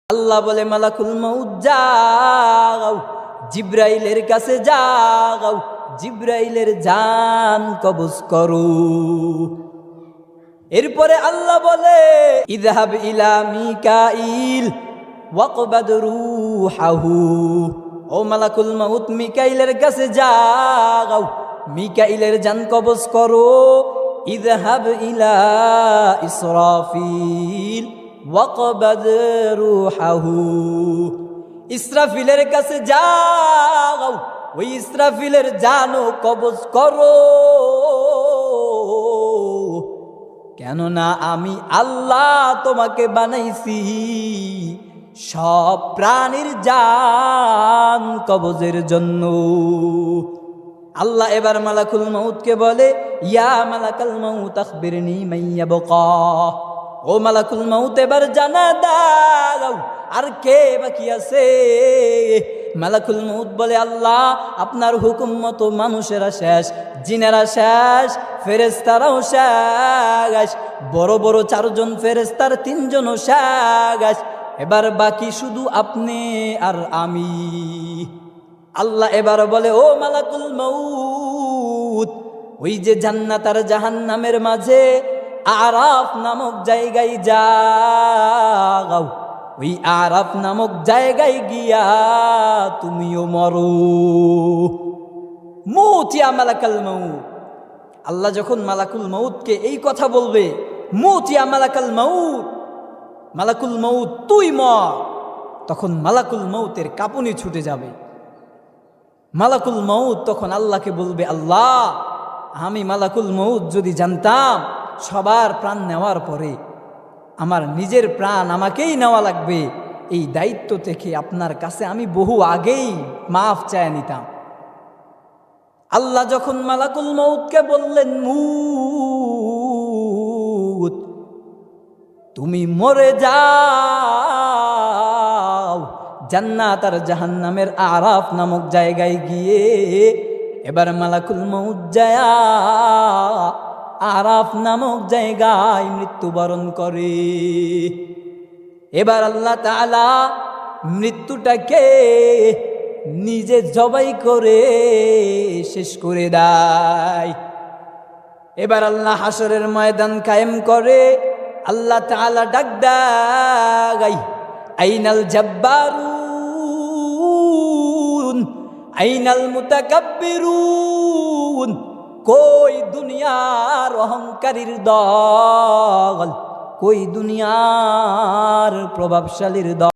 আল্লাহ বলে মালাকুল মউত যাও, জিব্রাইলের কাছে যাও, জিব্রাইলের জান কবজ করো। এরপরে আল্লাহ বলে ইযহাব ইলা মিকাইল ওয়াকবাদ রূহাহু, ও মালাকুল মউত মিকাইলের কাছে যাও, মিকাইলের জান কবজ করো। ইযহাব ইলা ইসরাফিল ওয়াকবাদ রূহাহু, ইসরাফিলের কাছে যাও, ওই ইসরাফিলের জানও কবজ করো। কেননা আমি আল্লাহ তোমাকে বানাইছি সব প্রাণীর জান কবজের জন্য। আল্লাহ এবার মালাকুল মউতকে বলে ইয়া মালাকাল মউত আখবিরনি মাইয়াবকা, ও মালাকুল মউত এবার জানা দাও আর কে বাকি আছে। মালাকুল মউত বলে আল্লাহ আপনার হুকুম মতো মানুষেরা শেষ, জিনেরা শেষ, ফেরেশতারাও শেষ, বড় বড় 4 জন ফেরেশতার 3 জনও শেষ, এবার বাকি শুধু আপনি আর আমি। আল্লাহ এবার বলে ও মালাকুল মউত, ওই যে জান্নাত আর জাহান্নামের মাঝে আরাফ নামক জায়গায় যাও, ওই আরাফ নামক জায়গায় গিয়া তুমিও মরো। মউত ইয়া মালাকাল মউত। আল্লাহ যখন মালাকুল মউতকে এই কথা বলবে, মউত ইয়া মালাকাল মউত, মালাকুল মউত তুই মর, তখন মালাকুল মউতের কাঁপুনি ছুটে যাবে। মালাকুল মউত তখন আল্লাহকে বলবে আল্লাহ আমি মালাকুল মউত যদি জানতাম সবার প্রাণ নেওয়ার পরে আমার নিজের প্রাণ আমাকেই নেওয়া লাগবে, এই দায়িত্ব থেকে আপনার কাছে আমি বহু আগেই মাফ চায় নিতাম। আল্লাহ যখন মালাকুল মউতকে বললেন মউত তুমি মরে যাও, জান্নাত আর জাহান্নামের আরাফ নামক জায়গায় গিয়ে এবার মালাকুল মউত যায়া আরাফ নামক জায়গায় মৃত্যুবরণ করে। এবার আল্লাহ তাআলা মৃত্যুটাকে নিজে জবাই করে শেষ করে দেয়। এবার আল্লাহ হাসরের ময়দান কায়েম করে। আল্লাহ তাআলা ডাক দেয় আইনাল জাব্বারুন আইনাল মুতাকাব্বিরুন, কই দুনিয়ার অহংকারীর দল, কই দুনিয়ার প্রভাবশালীর দল।